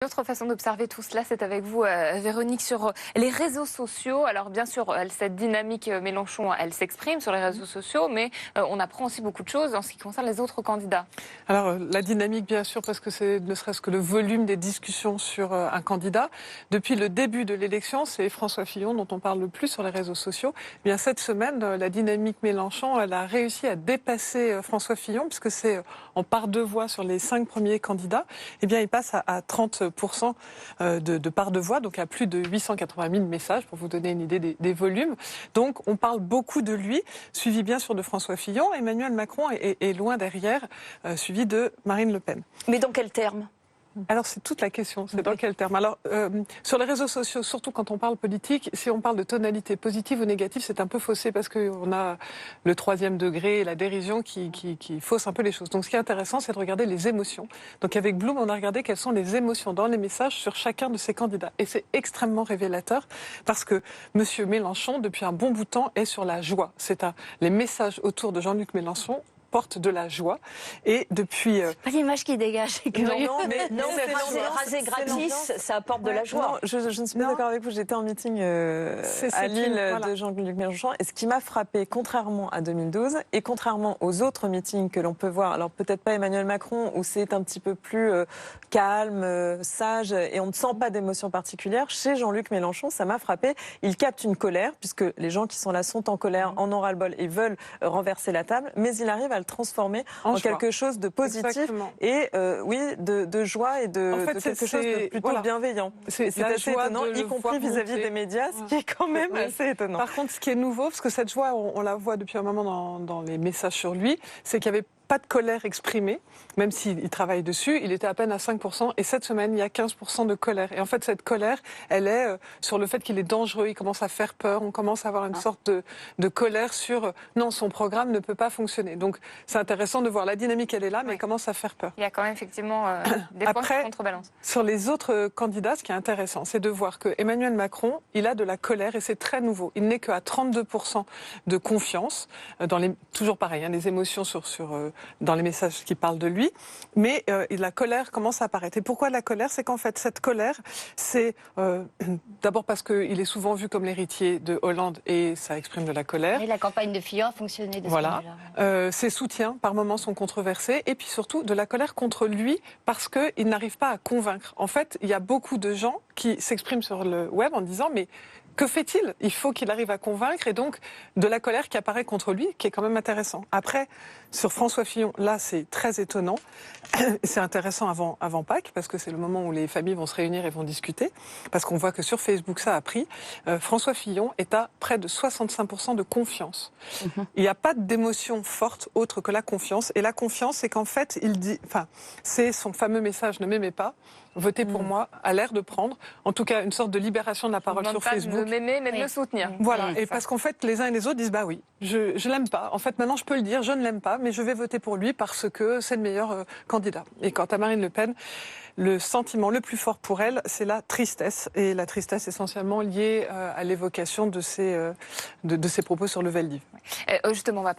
Une autre façon d'observer tout cela, c'est avec vous, Véronique, sur les réseaux sociaux. Alors bien sûr, cette dynamique Mélenchon, elle s'exprime sur les réseaux sociaux, mais on apprend aussi beaucoup de choses en ce qui concerne les autres candidats. Alors la dynamique, bien sûr, parce que c'est ne serait-ce que le volume des discussions sur un candidat. Depuis le début de l'élection, c'est François Fillon dont on parle le plus sur les réseaux sociaux. Eh bien cette semaine, la dynamique Mélenchon, elle a réussi à dépasser François Fillon, puisque c'est en part de voix sur les 5 premiers candidats. Eh bien il passe à 30% de part de voix, donc à plus de 880 000 messages, pour vous donner une idée des volumes. Donc on parle beaucoup de lui, suivi bien sûr de François Fillon. Emmanuel Macron est loin derrière, suivi de Marine Le Pen. Mais dans quel terme ? Alors c'est toute la question, c'est dans quel terme. Alors sur les réseaux sociaux, surtout quand on parle politique, si on parle de tonalité positive ou négative, c'est un peu faussé parce qu'on a le 3e degré et la dérision qui fausse un peu les choses. Donc ce qui est intéressant, c'est de regarder les émotions. Donc avec Bloom, on a regardé quelles sont les émotions dans les messages sur chacun de ces candidats. Et c'est extrêmement révélateur parce que Monsieur Mélenchon, depuis un bon bout de temps, est sur la joie. Les messages autour de Jean-Luc Mélenchon porte de la joie. Et depuis... Pas l'image qui dégage, c'est curieux. Non, mais raser gratis, ça apporte de la joie. Non, je ne suis pas d'accord avec vous. J'étais en meeting à Lille de Jean-Luc Mélenchon. Et ce qui m'a frappé, contrairement à 2012, et contrairement aux autres meetings que l'on peut voir, alors peut-être pas Emmanuel Macron, où c'est un petit peu plus calme, sage, et on ne sent pas d'émotion particulière, chez Jean-Luc Mélenchon, ça m'a frappé. Il capte une colère, puisque les gens qui sont là sont en colère, en ont ras-le-bol et veulent renverser la table, mais il arrive à le transformer en quelque chose de positif. Exactement. Et oui, de joie et de quelque chose de plutôt bienveillant. C'est assez étonnant, y compris vis-à-vis des médias, ce qui est quand même assez étonnant. Par contre, ce qui est nouveau, parce que cette joie, on la voit depuis un moment dans les messages sur lui, c'est qu'il y avait pas de colère exprimée, même s'il travaille dessus, il était à peine à 5%, et cette semaine, il y a 15% de colère. Et en fait, cette colère, elle est sur le fait qu'il est dangereux, il commence à faire peur, on commence à avoir une sorte de colère sur non, son programme ne peut pas fonctionner. Donc, c'est intéressant de voir la dynamique, elle est là, mais elle commence à faire peur. Il y a quand même effectivement des points qui contrebalancent. Sur les autres candidats, ce qui est intéressant, c'est de voir que Emmanuel Macron, il a de la colère, et c'est très nouveau. Il n'est qu'à 32% de confiance, toujours pareil, les émotions dans les messages qui parlent de lui, mais la colère commence à apparaître. Et pourquoi la colère? C'est qu'en fait, cette colère, c'est d'abord parce qu'il est souvent vu comme l'héritier de Hollande et ça exprime de la colère. Et la campagne de Fillon a fonctionné de ce voilà. là. Ses soutiens, par moments, sont controversés, et puis surtout de la colère contre lui parce qu'il n'arrive pas à convaincre. En fait, il y a beaucoup de gens qui s'expriment sur le web en disant « mais que fait-il? Il faut qu'il arrive à convaincre », et donc de la colère qui apparaît contre lui, qui est quand même intéressant. Après, sur François Fillon, là c'est très étonnant. C'est intéressant avant Pâques, parce que c'est le moment où les familles vont se réunir et vont discuter, parce qu'on voit que sur Facebook ça a pris. François Fillon est à près de 65% de confiance. Il n'y a pas d'émotion forte autre que la confiance, et la confiance c'est qu'en fait il dit, c'est son fameux message « ne m'aimez pas ». Voter pour moi a l'air de prendre, en tout cas, une sorte de libération de la parole sur Facebook. De m'aimer, mais de le soutenir. Voilà, et parce qu'en fait, les uns et les autres disent, bah oui, je l'aime pas. En fait, maintenant, je peux le dire, je ne l'aime pas, mais je vais voter pour lui parce que c'est le meilleur candidat. Et quant à Marine Le Pen, le sentiment le plus fort pour elle, c'est la tristesse. Et la tristesse essentiellement liée à l'évocation de ses propos sur le Veldiv. Justement, on va parler